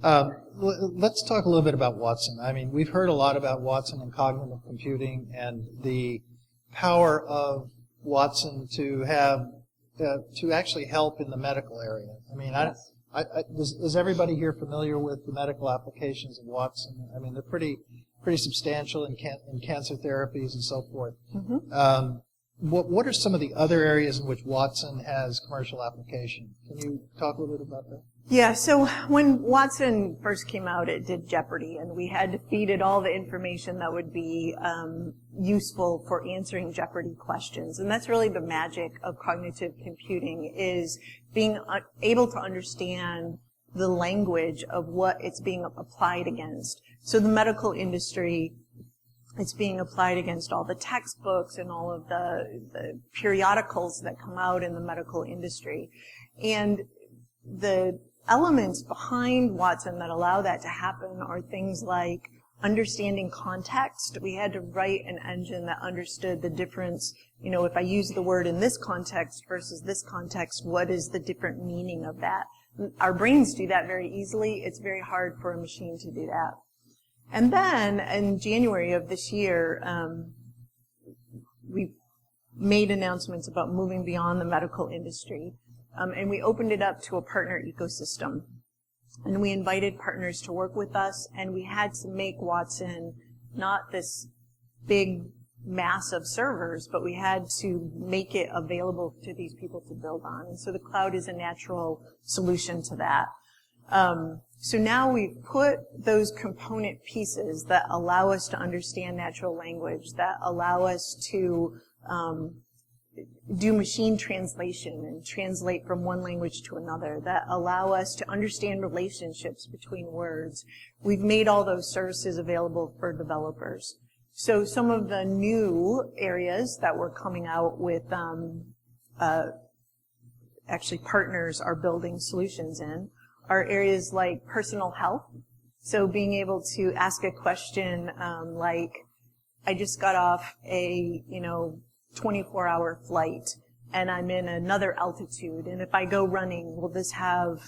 Let's talk a little bit about Watson. I mean, we've heard a lot about Watson and cognitive computing and the power of Watson to have to actually help in the medical area. I mean, is everybody here familiar with the medical applications of Watson? I mean, they're pretty substantial in cancer therapies and so forth. Mm-hmm. What are some of the other areas in which Watson has commercial application? Can you talk a little bit about that? Yeah, so when Watson first came out, it did Jeopardy, and we had to feed it all the information that would be useful for answering Jeopardy questions. And that's really the magic of cognitive computing, is being able to understand the language of what it's being applied against. So the medical industry, it's being applied against all the textbooks and all of the periodicals that come out in the medical industry. And the elements behind Watson that allow that to happen are things like understanding context. We had to write an engine that understood the difference. You know, if I use the word in this context versus this context, what is the different meaning of that? Our brains do that very easily. It's very hard for a machine to do that. And then in January of this year, we made announcements about moving beyond the medical industry. And we opened it up to a partner ecosystem. And we invited partners to work with us, and we had to make Watson not this big mass of servers, but we had to make it available to these people to build on. And so the cloud is a natural solution to that. So now we've put those component pieces that allow us to understand natural language, that allow us to do machine translation and translate from one language to another, that allow us to understand relationships between words. We've made all those services available for developers. So some of the new areas that we're coming out with, actually partners are building solutions in, are areas like personal health. So being able to ask a question like, I just got off a, 24-hour flight, and I'm in another altitude, and if I go running, will this have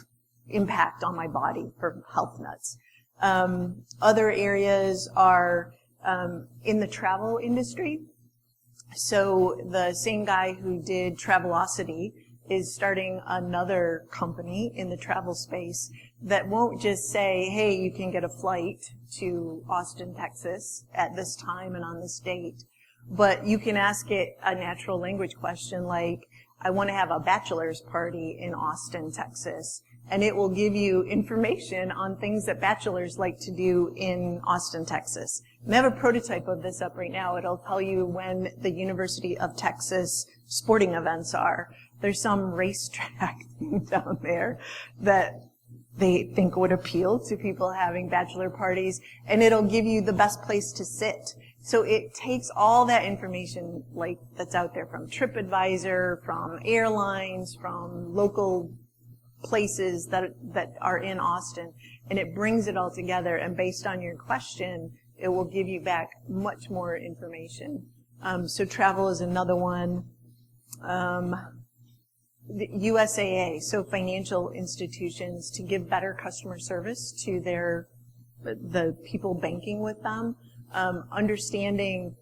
impact on my body for health nuts? Other areas are in the travel industry. So the same guy who did Travelocity is starting another company in the travel space that won't just say, hey, you can get a flight to Austin, Texas at this time and on this date. But you can ask it a natural language question like, I want to have a bachelor's party in Austin, Texas. And it will give you information on things that bachelors like to do in Austin, Texas. And I have a prototype of this up right now. It'll tell you when the University of Texas sporting events are. There's some racetrack thing down there that they think would appeal to people having bachelor parties, and it'll give you the best place to sit. So it takes all that information like that's out there from TripAdvisor, from airlines, from local places that are in Austin, and it brings it all together, and based on your question, it will give you back much more information. So travel is another one. The USAA, so financial institutions, to give better customer service to the people banking with them, understanding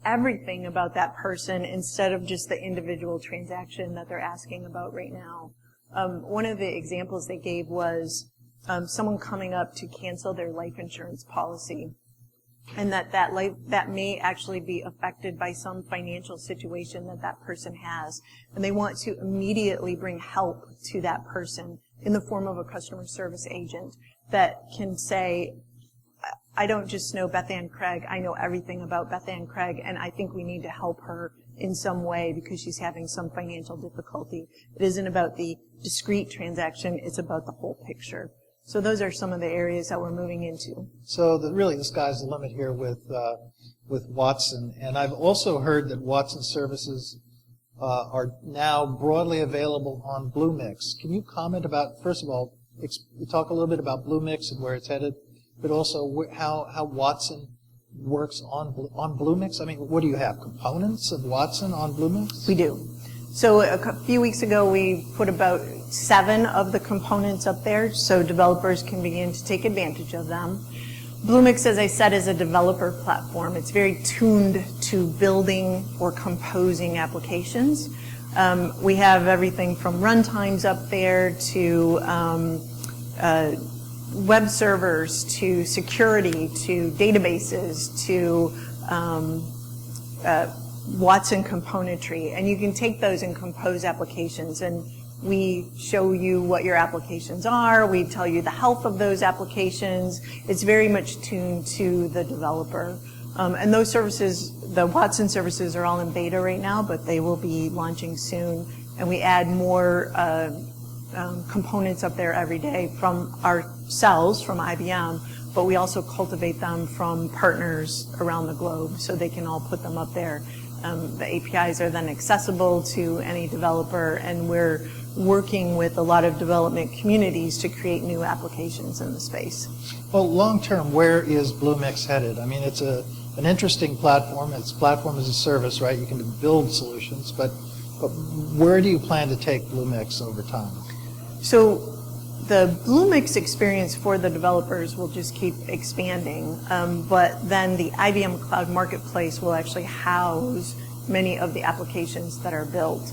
everything about that person instead of just the individual transaction that they're asking about right now. One of the examples they gave was someone coming up to cancel their life insurance policy, and that may actually be affected by some financial situation that person has, and they want to immediately bring help to that person in the form of a customer service agent that can say, I don't just know Bethann Cregg, I know everything about Bethann Cregg, and I think we need to help her in some way because she's having some financial difficulty. It isn't about the discrete transaction, it's about the whole picture. So those are some of the areas that we're moving into. So really the sky's the limit here with Watson. And I've also heard that Watson services are now broadly available on Bluemix. Can you comment about, first of all, talk a little bit about Bluemix and where it's headed, but also how Watson works on Bluemix? I mean, what do you have, components of Watson on Bluemix? We do. So a few weeks ago, we put about 7 of the components up there so developers can begin to take advantage of them. Bluemix, as I said, is a developer platform. It's very tuned to building or composing applications. We have everything from runtimes up there to web servers, to security, to databases, to Watson componentry, and you can take those and compose applications, and we show you what your applications are, we tell you the health of those applications. It's very much tuned to the developer. And those services, the Watson services, are all in beta right now, but they will be launching soon, and we add more components up there every day from ourselves, from IBM, but we also cultivate them from partners around the globe so they can all put them up there. The APIs are then accessible to any developer, and we're working with a lot of development communities to create new applications in the space. Well, long term, where is Bluemix headed? I mean, it's an interesting platform. It's platform as a service, right? You can build solutions, but where do you plan to take Bluemix over time? So the Bluemix experience for the developers will just keep expanding, but then the IBM Cloud Marketplace will actually house many of the applications that are built.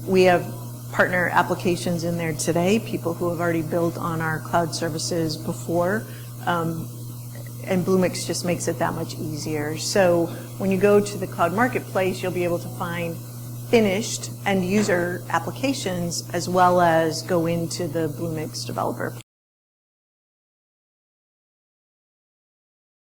We have partner applications in there today, people who have already built on our cloud services before, and Bluemix just makes it that much easier. So when you go to the Cloud Marketplace, you'll be able to find finished end user applications as well as go into the Bluemix developer